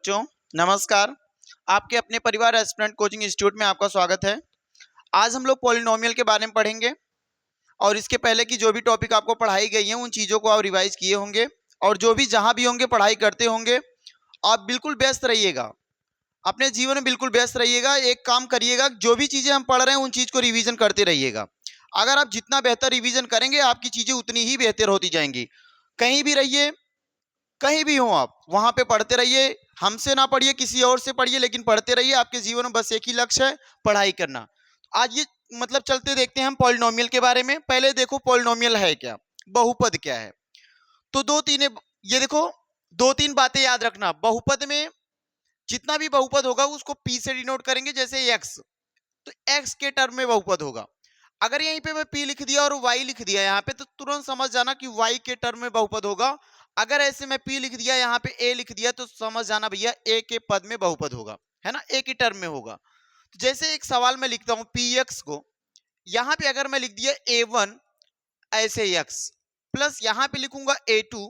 बच्चों, नमस्कार। आपके अपने परिवार एस्पिरेंट कोचिंग इंस्टीट्यूट में आपका स्वागत है। आज हम लोग पॉलिनोमियल के बारे में पढ़ेंगे और इसके पहले की जो भी टॉपिक आपको पढ़ाई गई है उन चीज़ों को आप रिवाइज किए होंगे और जो भी जहां भी होंगे पढ़ाई करते होंगे। आप बिल्कुल व्यस्त रहिएगा, अपने जीवन में बिल्कुल व्यस्त रहिएगा। एक काम करिएगा, जो भी चीज़ें हम पढ़ रहे हैं उन चीज़ को रिवीजन करते रहिएगा। अगर आप जितना बेहतर रिवीजन करेंगे आपकी चीज़ें उतनी ही बेहतर होती जाएंगी। कहीं भी रहिए, कहीं भी हो आप, वहां पे पढ़ते रहिए। हमसे ना पढ़िए, किसी और से पढ़िए, लेकिन पढ़ते रहिए। आपके जीवन में बस एक ही लक्ष्य है, पढ़ाई करना। आज ये चलते देखते हैं हम पॉलिनोमियल के बारे में। पहले देखो पॉलिनोमियल है क्या, बहुपद क्या है। तो दो तीन, ये देखो, दो तीन बातें याद रखना। बहुपद में जितना भी बहुपद होगा उसको पी से डिनोट करेंगे, जैसे एक्स, तो एक्स के टर्म में बहुपद होगा। अगर यहीं पे मैं p लिख दिया और y लिख दिया यहाँ पे, तो तुरंत समझ जाना कि y के टर्म में बहुपद होगा। अगर ऐसे मैं p लिख दिया यहाँ पे a लिख दिया, तो समझ जाना भैया a के पद में बहुपद होगा, है ना, a के टर्म में होगा। तो जैसे एक सवाल में लिखता हूँ px को, यहाँ पे अगर मैं लिख दिया a1 ऐसे x, प्लस यहाँ पे लिखूंगा a2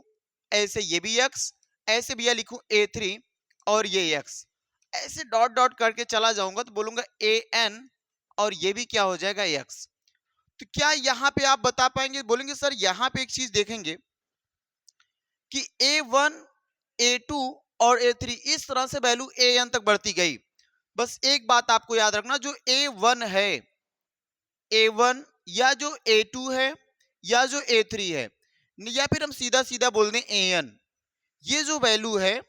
ऐसे, ये भी x, ऐसे भैया लिखूं a3 और ये x, ऐसे डॉट डॉट करके चला जाऊंगा तो बोलूंगा an और ये भी क्या हो जाएगा x। तो क्या यहां पे आप बता पाएंगे? बोलेंगे सर यहां पे एक चीज देखेंगे कि a1 a2 और a3 इस तरह से वैल्यू an तक बढ़ती गई। बस एक बात आपको याद रखना, जो a1 है, a1 या जो a2 है या जो a3 है, या फिर हम सीधा सीधा बोल दें an, ये जो वैल्यू है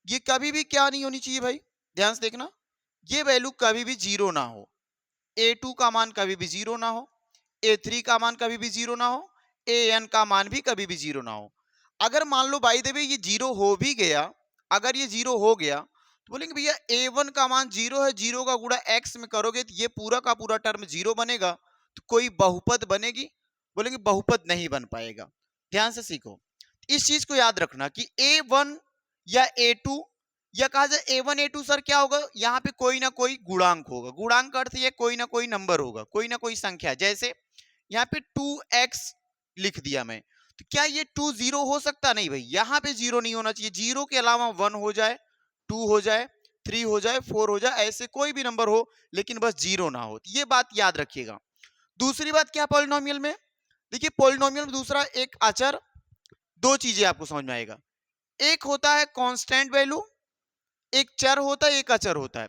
ये कभी भी क्या नहीं होनी चाहिए भाई, ध्यान से देखना, ये वैल्यू कभी भी जीरो ना हो। a2 का मान कभी भी जीरो ना हो, a3 का मान कभी भी जीरो ना हो, an का मान भी कभी भी जीरो ना हो। अगर मान लो बाय द वे ये जीरो हो भी गया, अगर ये जीरो हो गया तो बोलेंगे भैया a1 का मान जीरो है, जीरो का गुणा x में करोगे तो ये पूरा का पूरा टर्म जीरो बनेगा, तो कोई बहुपद बनेगी? बोलेंगे बहुपद नहीं बन पाएगा। ध्यान से सीखो, इस चीज को याद रखना कि a1 या a2, या कहा जाए a1 a2 सर क्या होगा, यहाँ पे कोई ना कोई गुणांक होगा। गुणांक का अर्थ ये कोई ना कोई नंबर होगा, कोई ना कोई संख्या। जैसे यहाँ पे 2x लिख दिया मैं, तो क्या ये 2 जीरो हो सकता? नहीं भाई, यहाँ पे जीरो नहीं होना चाहिए। जीरो के अलावा 1 हो जाए, 2 हो जाए, 3 हो जाए, 4 हो जाए, ऐसे कोई भी नंबर हो, लेकिन बस जीरो ना हो। ये बात याद रखिएगा। दूसरी बात क्या पॉलिनोमियल में, देखिए पॉलिनोमियल में दूसरा एक अचर, दो चीजें आपको समझ में आएगा। एक होता है कांस्टेंट वैल्यू, एक चर होता है, एक अचर होता है।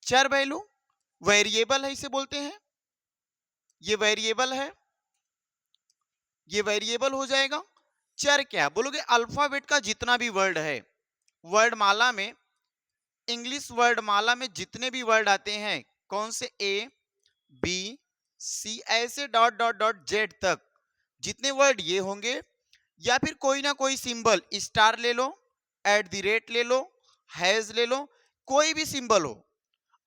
चर वैल्यू वेरिएबल है, इसे बोलते हैं, ये वेरिएबल है, ये वेरिएबल हो जाएगा। चर क्या बोलोगे, अल्फाबेट का जितना भी वर्ड है, वर्ड माला में, इंग्लिश वर्ड माला में जितने भी वर्ड आते हैं, कौन से, ए बी सी ऐसे डॉट डॉट डॉट जेड तक जितने वर्ड ये होंगे, या फिर कोई ना कोई सिंबल, स्टार ले लो, एट द रेट ले लो, हैज ले लो, कोई भी सिंबल हो,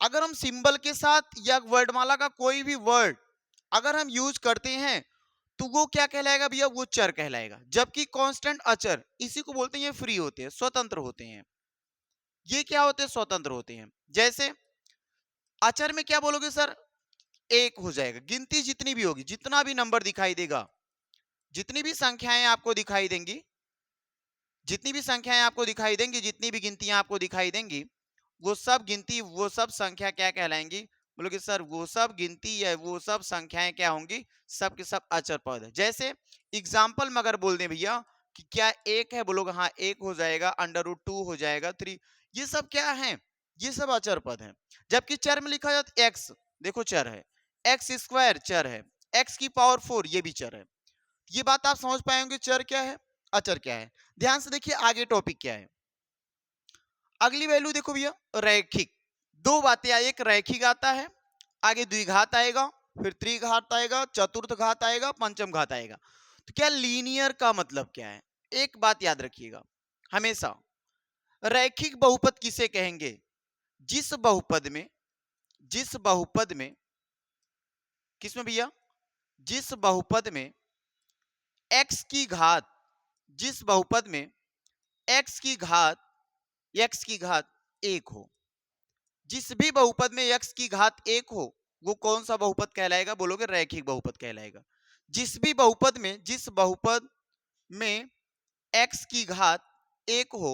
अगर हम सिंबल के साथ या वर्डमाला का कोई भी वर्ड अगर हम यूज करते हैं तो वो क्या कहलाएगा भैया, वो चर कहलाएगा। जबकि कांस्टेंट अचर, इसी को बोलते हैं, ये फ्री होते हैं, स्वतंत्र होते हैं। ये क्या होते हैं, स्वतंत्र होते हैं। जैसे अचर में क्या बोलोगे सर, एक हो जाएगा, गिनती जितनी भी होगी, जितना भी नंबर दिखाई देगा, जितनी भी संख्याएं आपको दिखाई देंगी, जितनी भी संख्याएं आपको दिखाई देंगी, जितनी भी गिनतियां आपको दिखाई देंगी, वो सब गिनती, वो सब संख्या क्या कहलाएंगी? बोलोगे सर वो सब गिनती या वो सब संख्याएं क्या होंगी, सब के सब अचर पद है। जैसे एग्जाम्पल में अगर बोल दें भैया कि क्या एक है, बोलोगे हाँ एक हो जाएगा, √2 हो जाएगा, 3, ये सब क्या है, ये सब अचर पद है। जबकि चर में लिखा जाता है एक्स, देखो चर है, एक्स स्क्वायर चर है, एक्स की पावर 4 ये भी चर है। ये बात आप समझ पाएंगे चर क्या है, अचर क्या है। ध्यान से देखिए आगे टॉपिक क्या है। अगली वैल्यू देखो भैया, रैखिक। दो बातें आई, एक रैखिक आता है, आगे द्विघात आएगा, फिर त्रिघात आएगा, चतुर्थ घात आएगा, पंचम घात आएगा। तो क्या लीनियर का मतलब क्या है, एक बात याद रखिएगा हमेशा, रैखिक बहुपद किसे कहेंगे? जिस बहुपद में, जिस बहुपद में, किसमें भैया, जिस बहुपद में x की घात, जिस बहुपद में x की घात, x की घात एक हो, जिस भी बहुपद में x की घात एक हो, वो कौन सा बहुपद कहलाएगा? बोलोगे रैखिक बहुपद कहलाएगा। जिस भी बहुपद में, जिस बहुपद में x की घात एक हो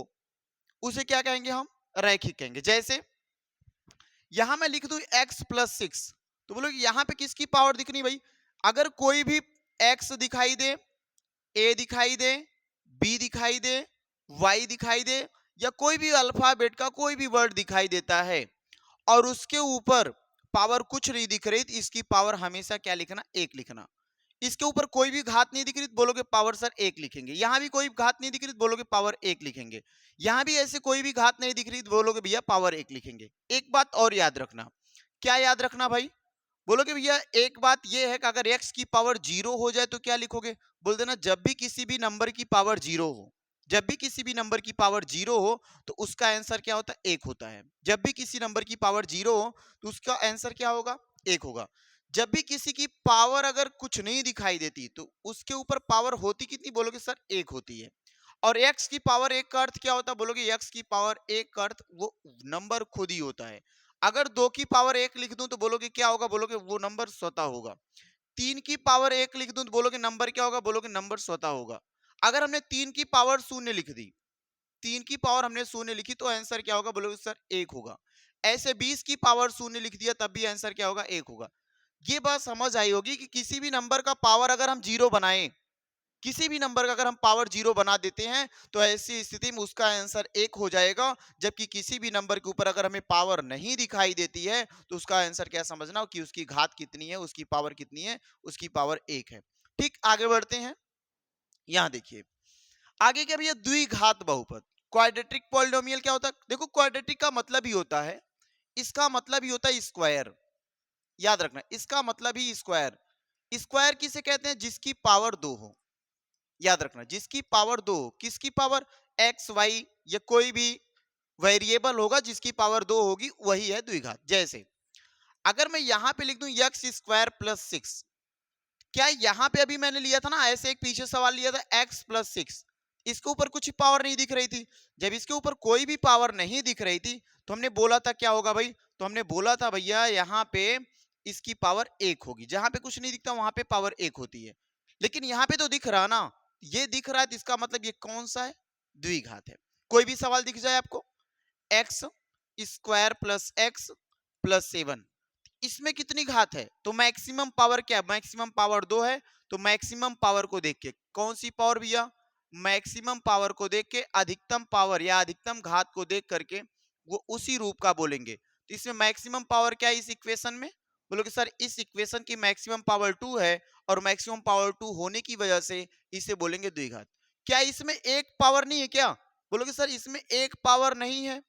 उसे क्या कहेंगे हम, रैखिक कहेंगे। जैसे यहां मैं लिख दूं x+6, तो बोलो यहां पे किसकी पावर दिखनी भाई, अगर कोई भी x दिखाई दे, a दिखाई दे, b दिखाई दे, y दिखाई दे, या कोई भी अल्फाबेट का कोई भी वर्ड दिखाई देता है और उसके ऊपर पावर कुछ नहीं दिख रही, तो इसकी पावर हमेशा क्या लिखना, एक लिखना। इसके ऊपर कोई भी घात नहीं दिख रही तो बोलोगे पावर सर एक लिखेंगे। यहां भी कोई घात नहीं दिख रही तो बोलोगे पावर एक लिखेंगे। यहां भी ऐसे कोई भी घात नहीं दिख रही तो बोलोगे भैया पावर एक लिखेंगे। एक बात और याद रखना, क्या याद रखना भाई, बोलोगे भैया एक बात यह है कि अगर x की पावर 0 हो जाए तो क्या लिखोगे, बोल देना जब भी किसी भी नंबर की पावर 0 हो, जब भी किसी भी नंबर की पावर 0 हो तो उसका आंसर क्या होता है, एक होता है। जब भी किसी नंबर की पावर 0 हो तो उसका आंसर क्या होगा, एक होगा। जब भी किसी की पावर अगर कुछ नहीं दिखाई देती तो उसके ऊपर पावर होती कितनी, बोलोगे सर एक होती है। और x की पावर एक का अर्थ क्या होता है, बोलोगे x की पावर एक का अर्थ वो नंबर खुद ही होता है। अगर 2 की पावर एक लिख दूं तो बोलोगे क्या होगा, बोलोगे वो नंबर स्वतः होगा। 3 की पावर एक लिख दूं तो बोलोगे नंबर क्या होगा, बोलोगे नंबर स्वतः होगा। अगर हमने 3 की पावर शून्य लिख दी, 3 की पावर हमने शून्य लिखी तो आंसर क्या होगा, बोलोगे सर एक होगा। ऐसे 20 की पावर शून्य लिख दिया तब भी आंसर क्या होगा, एक होगा। ये बात समझ आई होगी कि किसी भी नंबर का पावर अगर हम जीरो बनाएं, किसी भी नंबर का अगर हम पावर जीरो बना देते हैं तो ऐसी स्थिति में उसका आंसर एक हो जाएगा। जबकि किसी भी नंबर के ऊपर अगर हमें पावर नहीं दिखाई देती है तो उसका आंसर क्या समझना हो कि उसकी घात कितनी है, उसकी पावर कितनी है, उसकी पावर एक है। ठीक, आगे बढ़ते हैं। यहां देखिए आगे क्या भैया, द्विघात बहुपद, क्वाड्रेटिक पॉलिनोमियल क्या होता है, देखो क्वाड्रेटिक का मतलब ही होता है, इसका मतलब ही होता है स्क्वायर। याद रखना इसका मतलब ही स्क्वायर। स्क्वायर किसे कहते हैं, जिसकी पावर दो हो। याद रखना जिसकी पावर दो हो, किसकी पावर, एक्स वाई या कोई भी वेरिएबल होगा जिसकी पावर दो होगी वही है द्विघात। जैसे अगर मैं यहां पे लिख दूं x² + 6, क्या यहां पे अभी मैंने लिया था ना, ऐसे एक पीछे सवाल लिया था x+6, इसके ऊपर कुछ पावर नहीं दिख रही थी। जब इसके ऊपर कोई भी पावर नहीं दिख रही थी तो हमने बोला था क्या होगा भाई, तो हमने बोला था भैया यहाँ पे इसकी पावर एक होगी। जहां पे कुछ नहीं दिखता वहां पे पावर एक होती है, लेकिन यहाँ पे तो दिख रहा ना, ये दिख रहा है तो इसका मतलब ये कौन सा है, द्विघात है। कोई भी सवाल दिख जाए आपको, x² + x+7, इसमें कितनी घात है, तो मैक्सिमम पावर क्या है, मैक्सिमम पावर दो है। तो मैक्सिमम पावर को देख के, कौन सी पावर भैया, मैक्सिमम पावर को देख के अधिकतम पावर या अधिकतम घात को देख करके वो उसी रूप का बोलेंगे। तो इसमें मैक्सिमम पावर क्या है इस इक्वेशन में, बोलोगे सर इस इक्वेशन की मैक्सिमम पावर 2 है और मैक्सिमम पावर 2 होने की वजह से इसे बोलेंगे द्विघात। क्या इसमें एक पावर नहीं है क्या, बोलोगे सर इसमें एक पावर नहीं है,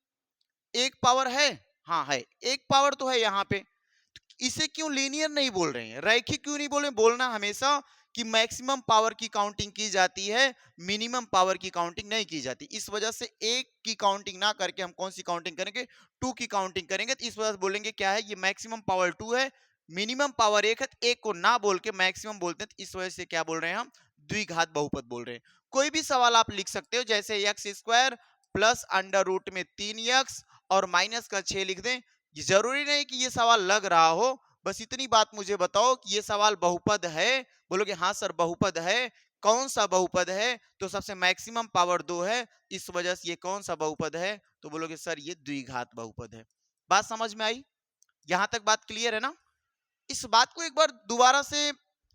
एक पावर है, हाँ है, एक पावर तो है यहाँ पे। इसे क्यों लीनियर नहीं बोल रहे हैं, रैखिक क्यों नहीं बोल रहे, बोलना हमेशा कि मैक्सिमम पावर की काउंटिंग की जाती है, मिनिमम पावर की काउंटिंग नहीं की जाती। इस वजह से एक की काउंटिंग ना करके हम कौन सी काउंटिंग करेंगे, टू की काउंटिंग करेंगे। तो इस वजह से बोलेंगे क्या है, ये मैक्सिमम पावर 2 है, मिनिमम पावर एक है, तो एक को ना बोल के मैक्सिमम बोलते हैं। तो इस वजह से क्या बोल रहे हैं हम, द्विघात बहुपद बोल रहे हैं। कोई भी सवाल आप लिख सकते हो, जैसे x² प्लस अंडर रूट में 3x और माइनस का 6 लिख दें। जरूरी नहीं कि ये सवाल लग रहा हो, बस इतनी बात मुझे बताओ कि ये सवाल बहुपद है, बोलोगे हाँ सर बहुपद है, कौन सा बहुपद है, तो सबसे मैक्सिमम पावर 2 है, इस वजह से ये कौन सा बहुपद है, तो बोलोगे सर ये द्विघात बहुपद है। बात समझ में आई, यहां तक बात क्लियर है ना। इस बात को एक बार दोबारा से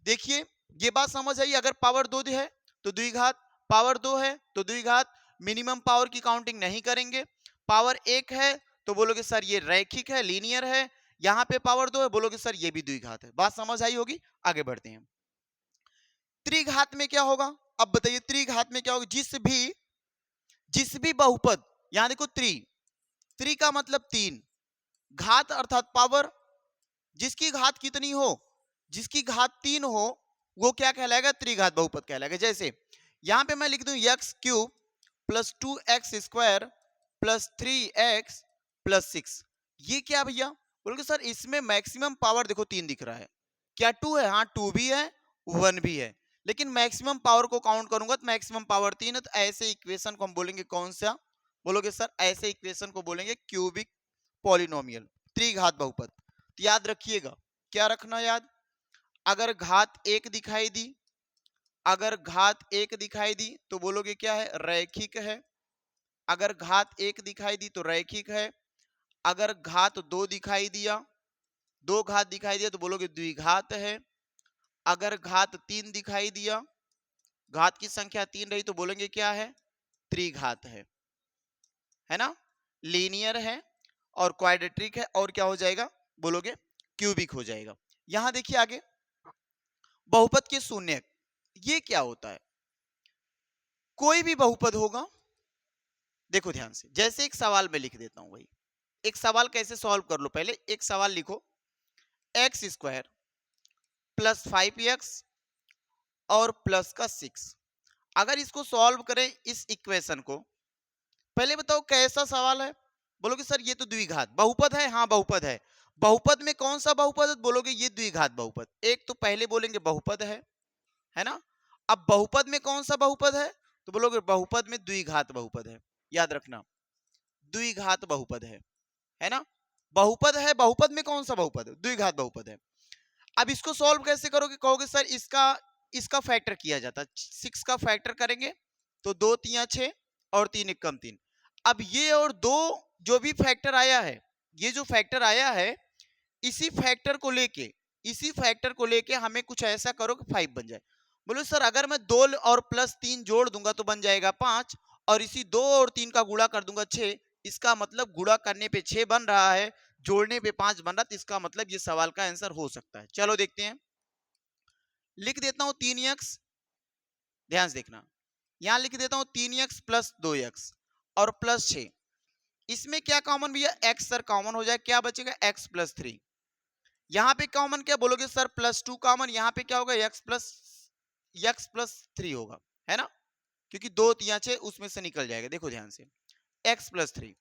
देखिए, ये बात समझ आई, अगर पावर 2 है तो द्विघात, पावर 2 है तो द्विघात, मिनिमम पावर की काउंटिंग नहीं करेंगे, पावर 1 है तो बोलोगे सर ये रैखिक है, लीनियर है, यहां पे पावर 2 है बोलोगे सर ये भी द्विघात है। बात समझ आई होगी, आगे बढ़ते हैं। त्रिघात में क्या होगा, अब बताइए त्रिघात में क्या होगा, जिस भी बहुपद, यहां देखो त्रि का मतलब 3, घात अर्थात पावर, जिसकी घात कितनी हो, जिसकी घात 3 हो वो क्या कहलाएगा, त्रिघात बहुपद कहलाएगा। जैसे यहां पे मैं लिख दूं x³ + 2x² + 3x + 6, ये क्या भैया, बोलोगे सर इसमें मैक्सिमम पावर देखो 3 दिख रहा है, क्या 2 है, हाँ 2 भी है 1 भी है, लेकिन मैक्सिमम पावर को काउंट करूंगा तो मैक्सिमम पावर 3 है। तो ऐसे इक्वेशन को हम बोलेंगे कौन सा, बोलोगे सर ऐसे इक्वेशन को बोलेंगे क्यूबिक पॉलिनोमियल, त्रिघात बहुपद। तो याद रखिएगा, क्या रखना याद, अगर घात एक दिखाई दी, अगर घात एक दिखाई दी तो बोलोगे क्या है, रैखिक है। अगर घात 1 दिखाई दी तो रैखिक है, अगर घात 2 दिखाई दिया, 2 घात दिखाई दिया तो बोलोगे द्विघात है, अगर घात 3 दिखाई दिया, घात की संख्या 3 रही तो बोलेंगे क्या है, त्रिघात है ना, लीनियर है और क्वाड्रेटिक है, और क्या हो जाएगा बोलोगे, क्यूबिक हो जाएगा। यहां देखिए आगे बहुपद के शून्यक, ये क्या होता है, कोई भी बहुपद होगा, देखो ध्यान से, जैसे एक सवाल में लिख देता हूं, भाई एक सवाल कैसे सॉल्व कर लो, पहले एक सवाल लिखो, एक्स स्क्वायर प्लस 5x और प्लस का 6, अगर इसको सॉल्व करें इस इक्वेशन को, पहले बताओ कैसा सवाल है, बोलोगे सर ये तो द्विघात बहुपद है, हाँ बहुपद है, बहुपद में कौन सा बहुपद है, बोलोगे ये द्विघात बहुपद, एक तो पहले बोलेंगे बहुपद है ना, अब बहुपद में कौन सा बहुपद है, तो बोलोगे बहुपद में द्विघात बहुपद है, याद रखना द्विघात बहुपद है ना, बहुपद है, बहुपद में कौन सा बहुपद है, द्विघात बहुपद है। अब इसको सॉल्व कैसे करोगे, कहोगे सर इसका इसका फैक्टर किया जाता है, 6 का फैक्टर करेंगे तो 2 3 6 और 3 1 3, अब ये और 2 जो भी फैक्टर आया है, ये जो फैक्टर आया है, इसी फैक्टर को लेके हमें कुछ ऐसा करो कि 5 बन जाए। बोलो सर अगर मैं 2 और प्लस 3 जोड़ दूंगा तो बन जाएगा 5, और इसी 2 और 3 का गुणा कर दूंगा 6, इसका मतलब गुणा करने पे 6 बन रहा है, जोड़ने पे 5 बन रहा, तो इसका मतलब ये सवाल का आंसर हो सकता है। चलो देखते हैं, लिख देता हूं 3x, ध्यान से देखना, यहां लिख देता हूं 3x प्लस 2x और प्लस 6, इसमें क्या कॉमन भैया, x सर कॉमन हो जाए, क्या बचेगा x प्लस 3, यहां पे कॉमन क्या बोलोगे सर प्लस 2 कॉमन, यहां पे क्या होगा x प्लस 3 होगा, है ना, क्योंकि 2 3 6 उसमें से निकल जाएगा, देखो ध्यान से x प्लस 3,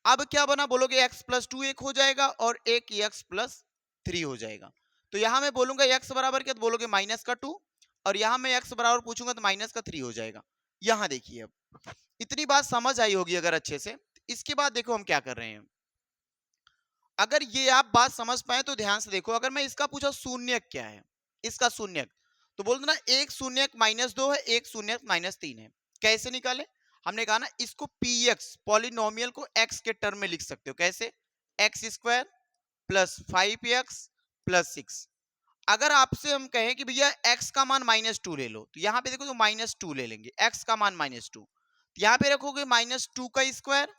अब क्या बना बोलोगे x प्लस 2 एक हो जाएगा और एक x प्लस 3 हो जाएगा, तो यहां मैं बोलूंगा x बराबर क्या, तो बोलोगे माइनस का 2, और यहां मैं x बराबर पूछूंगा तो माइनस का 3 हो जाएगा। यहां देखिए अब इतनी बात समझ आई होगी अगर अच्छे से, इसके बाद देखो हम क्या कर रहे हैं, अगर ये आप बात समझ पाए तो ध्यान से देखो, अगर मैं इसका पूछा शून्यक क्या है, इसका शून्यक, तो बोल दो ना एक शून्यक -2 है, एक शून्यक -3 है, कैसे निकाले, हमने कहा ना इसको px पॉलिनोमियल को x के टर्म में लिख सकते हो, कैसे, x square plus 5x plus 6, अगर आपसे हम कहें कि भैया x का मान -2 ले लो, तो यहाँ पे देखो तो -2 ले लेंगे, x का मान -2, यहाँ पे रखोगे -2 का स्क्वायर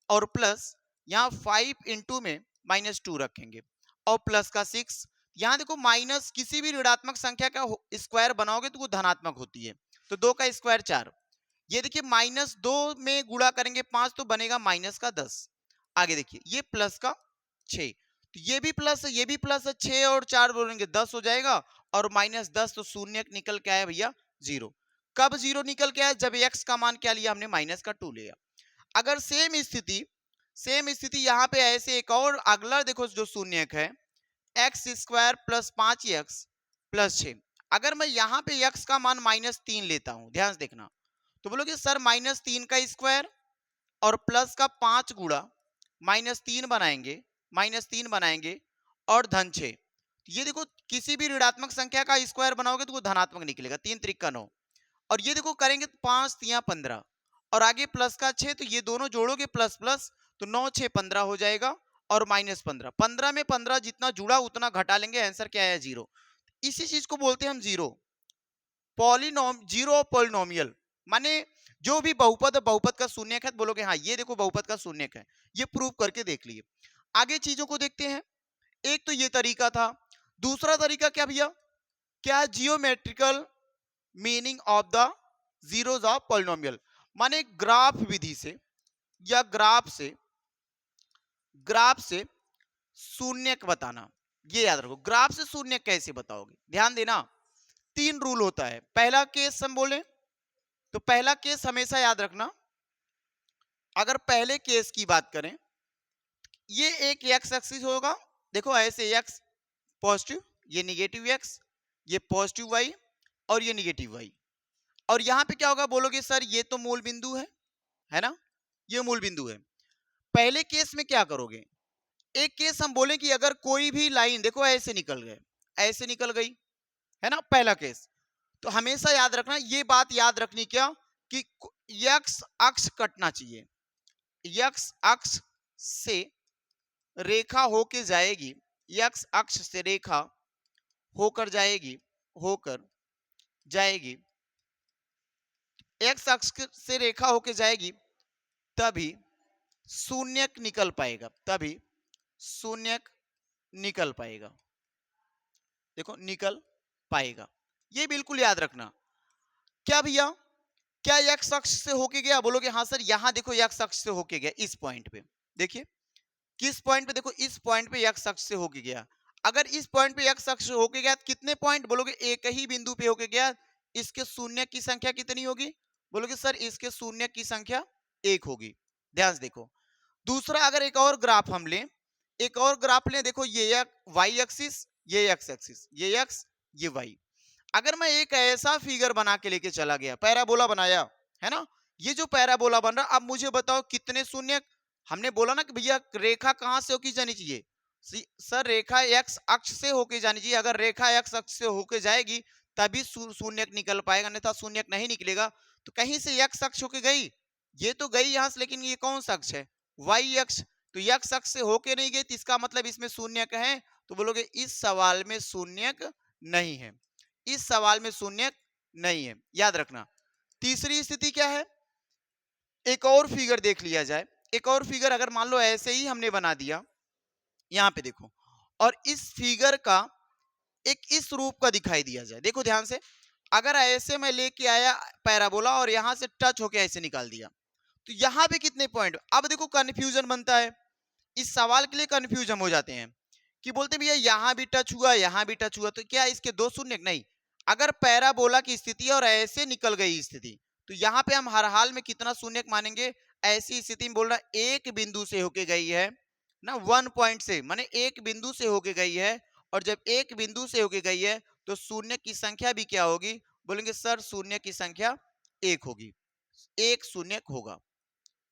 और प्लस यहाँ 5 इंटू में -2 रखेंगे और प्लस का 6, यहाँ देखो माइनस किसी भी ऋणात्मक संख्या का स्क्वायर बनाओगे तो वो धनात्मक होती है, तो 2 का स्क्वायर 4, ये देखिए -2 में गुणा करेंगे 5 तो बनेगा -10, आगे देखिए ये प्लस का 6, तो ये भी प्लस है, ये भी प्लस है, 6 और 4 बोलेंगे 10 हो जाएगा, और -10 तो शून्य निकल के आया भैया 0, कब 0 निकल के आया, जब x का मान क्या लिया हमने -2 लिया। अगर सेम स्थिति यहाँ पे ऐसे एक और अगला देखो जो शून्यक है, x square plus 5x plus 6, अगर मैं यहाँ पे x का मान -3 लेता हूं, ध्यान से देखना, तो बोलोगे सर -3 का स्क्वायर और प्लस का 5 गुणा -3 बनाएंगे और धन 6, ये देखो किसी भी ऋणात्मक संख्या का स्क्वायर बनाओगे तो वो धनात्मक निकलेगा, 3 त्रिक का 9, और ये देखो करेंगे 5 3 15 और आगे प्लस का 6, तो ये दोनों जोड़ोगे प्लस प्लस तो 9 6 15 हो जाएगा और -15, 15 में 15 जितना जुड़ा उतना घटा लेंगे, आंसर क्या है 0, इसी चीज को बोलते हैं हम जीरो पॉलिनोमियल, माने जो भी बहुपद का शून्यक है, बोलोगे हाँ ये देखो बहुपद का शून्यक है, ये प्रूव करके देख लिए। आगे चीजों को देखते हैं, एक तो ये तरीका था, दूसरा तरीका क्या भैया, क्या geometrical meaning of the zeros of polynomial, माने ग्राफ विधि से या ग्राफ से शून्यक बताना, ये याद रखो, ग्राफ से शून्यक कैसे बताओगे, ध्यान देना, 3 रूल होता है, पहला केस हम बोले तो पहला केस हमेशा याद रखना, अगर पहले केस की बात करें, ये एक एक्स एक्सिस होगा, देखो ऐसे एक्स पॉजिटिव, ये निगेटिव एक्स, ये पॉजिटिव वाई और ये निगेटिव वाई, और यहां पे क्या होगा बोलोगे सर ये तो मूल बिंदु है ना, ये मूल बिंदु है। पहले केस में क्या करोगे, एक केस हम बोले कि अगर कोई भी लाइन देखो ऐसे निकल गए, ऐसे निकल गई, है ना, पहला केस, तो हमेशा याद रखना, ये बात याद रखनी क्या, कि यक्स अक्ष कटना चाहिए, यक्स अक्ष से रेखा होके जाएगी, यक्स अक्ष से रेखा होकर जाएगी, होकर जाएगी, एक्स अक्ष से रेखा होके जाएगी, तभी शून्यक निकल पाएगा, तभी शून्यक निकल पाएगा। देखो निकल पाएगा, ये बिल्कुल याद रखना। क्या भैया, क्या एक्स अक्ष से होके गया? बोलोगे हाँ सर, यहां देखो एक्स अक्ष से होके गया, इस पॉइंट पे देखिए, किस पॉइंट पे? देखो इस पॉइंट पे एक्स अक्ष से होके गया। अगर इस पॉइंट पे एक्स अक्ष होके गया, कितने पॉइंट? बोलोगे एक ही बिंदु पे होके गया, इसके शून्य की संख्या कितनी होगी? बोलोगे सर इसके शून्य की संख्या 1 होगी। ध्यान से देखो। दूसरा, अगर एक और ग्राफ हम लें, एक और ग्राफ लें, देखो ये वाई एक्सिस, ये एक्स एक्सिस, ये एक्स, ये वाई। अगर मैं एक ऐसा फिगर बना के लेके चला गया, पैराबोला बनाया है ना, ये जो पैराबोला बन रहा, अब मुझे बताओ कितने शून्य? हमने बोला ना कि भैया रेखा कहां से होके जानी चाहिए? सर रेखा एक्स अक्ष से होके जानी चाहिए। अगर रेखा एक्स अक्ष से होके जाएगी तभी शून्यक निकल पाएगा, अन्यथा शून्यक नहीं निकलेगा। तो कहीं से एक्स अक्ष होके गई, ये तो गई यहां से, लेकिन ये कौन सा अक्ष है? वाई अक्ष। तो एक्स अक्ष से होके नहीं गई, तो इसका मतलब इसमें शून्यक है। तो बोलोगे इस सवाल में शून्यक नहीं है, इस सवाल में शून्यक नहीं है, याद रखना। तीसरी स्थिति क्या है? एक और फिगर देख लिया जाए। एक और फिगर अगर मान लो ऐसे ही हमने बना दिया, यहां पे देखो, और इस फिगर का एक इस रूप का दिखाई दिया जाए। देखो ध्यान से, अगर ऐसे मैं लेके आया पैराबोला और यहां से टच होके ऐसे निकाल दिया, तो यहां पे कितने पॉइंट? अब देखो कंफ्यूजन बनता है, इस सवाल के लिए कंफ्यूज हम हो जाते हैं कि बोलते भैया यहां भी टच हुआ, यहां भी टच हुआ, तो क्या इसके दो शून्य? नहीं। अगर पैराबोला की स्थिति और ऐसे निकल गई स्थिति, तो यहां पे हम हर हाल में कितना शून्य मानेंगे? ऐसी स्थिति में बोल रहा एक बिंदु से होके गई है ना, 1 पॉइंट से, माने एक बिंदु से होके गई है, और जब एक बिंदु से होके गई है तो शून्य की संख्या भी क्या होगी? बोलेंगे सर शून्य की संख्या 1 होगी, एक शून्य होगा,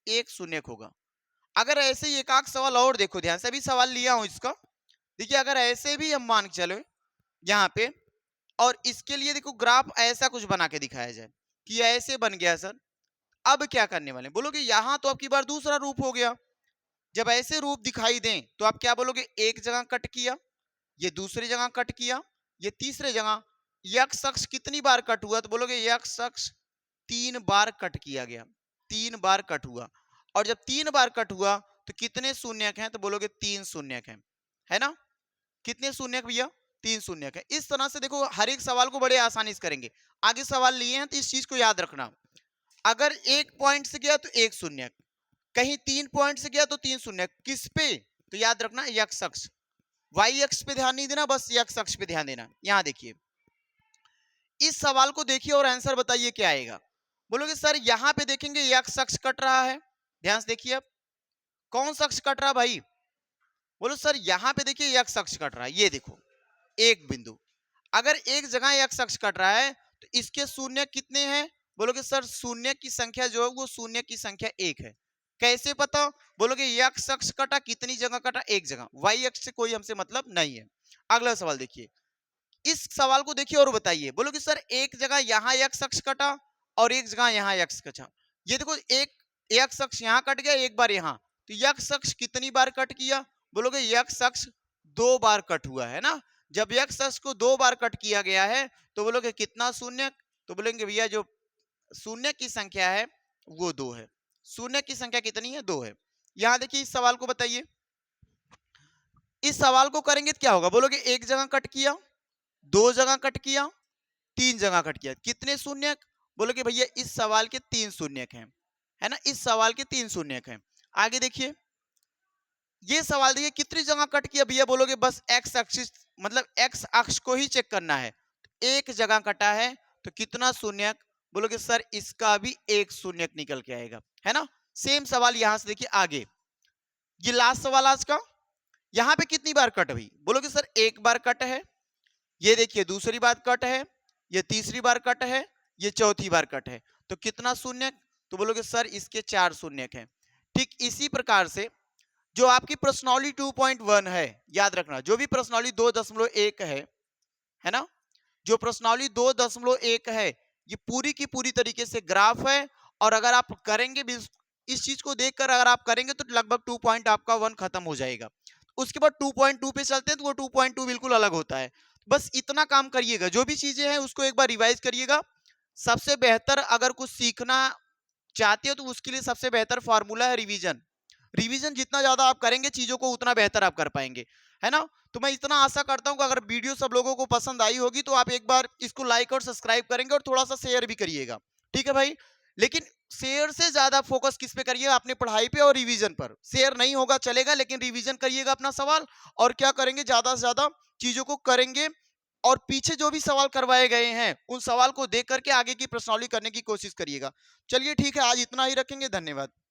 एक शून्य होगा। अगर ऐसे ही एक आध सवाल और देखो ध्यान से, अभी सवाल लिया हूं इसका, देखिए अगर ऐसे भी हम मान के चलो यहाँ पे, और इसके लिए देखो ग्राफ ऐसा कुछ बना के दिखाया जाए कि ऐसे बन गया सर, अब क्या करने वाले? बोलोगे यहां तो अब की बार दूसरा रूप हो गया। जब ऐसे रूप दिखाई दें तो आप क्या बोलोगे? एक जगह कट किया, ये दूसरी जगह कट किया, ये तीसरे जगह, यक्स अक्ष कितनी बार कट हुआ? तो बोलोगे यक्स अक्ष 3 बार कट किया गया, 3 बार कट हुआ। और जब 3 बार कट हुआ तो कितने शून्यक हैं? तो बोलोगे 3 शून्यक हैं, है ना? कितने शून्यक भैया? 3 शून्यक है। इस तरह से देखो हर एक सवाल को बड़े आसानी से करेंगे। आगे सवाल लिए हैं तो इस चीज को याद रखना, अगर एक पॉइंट से गया तो एक शून्यक, कहीं 3 पॉइंट से गया तो 3 शून्यक, किस पे? तो याद रखना एक्स अक्ष, वाई अक्ष पे ध्यान नहीं देना, बस एक्स अक्ष पे ध्यान देना। यहां देखिए, इस सवाल को देखिए और आंसर बताइए क्या आएगा। बोलोगे सर यहां पे देखेंगे एक्स अक्ष कट रहा है, ध्यान से देखिए, अब कौन सा अक्ष कट रहा भाई? बोलो सर यहां पे देखिए एक्स अक्ष कट रहा है, ये देखो एक बिंदु। अगर एक जगह एक्स अक्ष कट रहा है तो इसके शून्य कितने हैं? बोलोगे सर शून्य की संख्या जो है वो शून्य की संख्या 1 है। कैसे पता? बोलोगे एक्स अक्ष कटा, कितनी जगह कटा? एक जगह। वाई अक्ष से कोई हमसे मतलब नहीं है। अगला सवाल देखिए, इस सवाल को देखिए और बताइए। बोलोगे सर एक जगह यहाँ एक्स अक्ष कटा और एक जगह यहाँ एक्स कटा, ये देखो एक एक्स अक्ष यहाँ कट गया, एक बार यहाँ, तो एक्स अक्ष कितनी बार कट किया? बोलोगे एक्स अक्ष 2 बार कट हुआ है ना। जब एक्स अक्ष को 2 बार कट किया गया है तो बोलोगे कितना शून्य? तो बोलेंगे भैया जो शून्य की संख्या है वो 2 है। शून्य की संख्या कितनी है? 2 है। यहां देखिए इस सवाल को बताइए, इस सवाल को करेंगे तो क्या होगा? बोलोगे एक जगह कट किया, 2 जगह कट किया, 3 जगह कट किया, कितने शून्यक? बोलोगे भैया इस सवाल के 3 शून्यक हैं, है ना, इस सवाल के 3 शून्यक हैं। आगे देखिए, ये सवाल देखिए कितनी जगह कट किया भैया? बोलोगे बस एक्स एक्सिस, मतलब एक्स अक्ष को ही चेक करना है, एक जगह कटा है तो कितना शून्यक? बोलोगे सर इसका भी एक शून्यक निकल के आएगा, है ना। सेम सवाल यहां से देखिए आगे, ये लास्ट सवाल आज का, यहां पे कितनी बार कट हुई? बोलोगे सर एक बार कट है, ये देखिए दूसरी बार कट है, ये तीसरी बार कट है, ये चौथी बार कट है, तो कितना शून्यक? तो बोलोगे सर इसके 4 शून्यक हैं। ठीक इसी प्रकार से जो आपकी प्रश्नावली 2.1 है, याद रखना, जो भी प्रश्नावली 2.1 है ना, जो प्रश्नावली 2.1 है, ये पूरी की पूरी तरीके से ग्राफ है, और अगर आप करेंगे भी इस चीज को देखकर अगर आप करेंगे तो लगभग 2 पॉइंट आपका 1 खत्म हो जाएगा। उसके बाद 2.2 पे चलते हैं तो वो 2.2 बिल्कुल अलग होता है। बस इतना काम करिएगा, जो भी चीजें हैं उसको एक बार रिवाइज करिएगा। सबसे बेहतर अगर कुछ सीखना चाहते हो तो उसके लिए सबसे बेहतर फार्मूला है रिवीजन। रिवीजन जितना ज्यादा आप करेंगे चीजों को उतना बेहतर आप कर पाएंगे, है ना। तो मैं इतना आशा करता हूं कि अगर वीडियो सब लोगों को पसंद आई होगी तो आप एक बार इसको लाइक और सब्सक्राइब करेंगे और थोड़ा सा शेयर भी करिएगा, ठीक है भाई। लेकिन शेयर से ज्यादा फोकस किस पे करिएगा, अपनी पढ़ाई पे और रिवीजन पर। शेयर नहीं होगा चलेगा, लेकिन रिवीजन करिएगा अपना सवाल, और क्या करेंगे ज्यादा से ज्यादा चीजों को करेंगे, और पीछे जो भी सवाल करवाए गए हैं उन सवाल को देख करके आगे की प्रश्नावली करने की कोशिश करिएगा। चलिए ठीक है, आज इतना ही रखेंगे, धन्यवाद।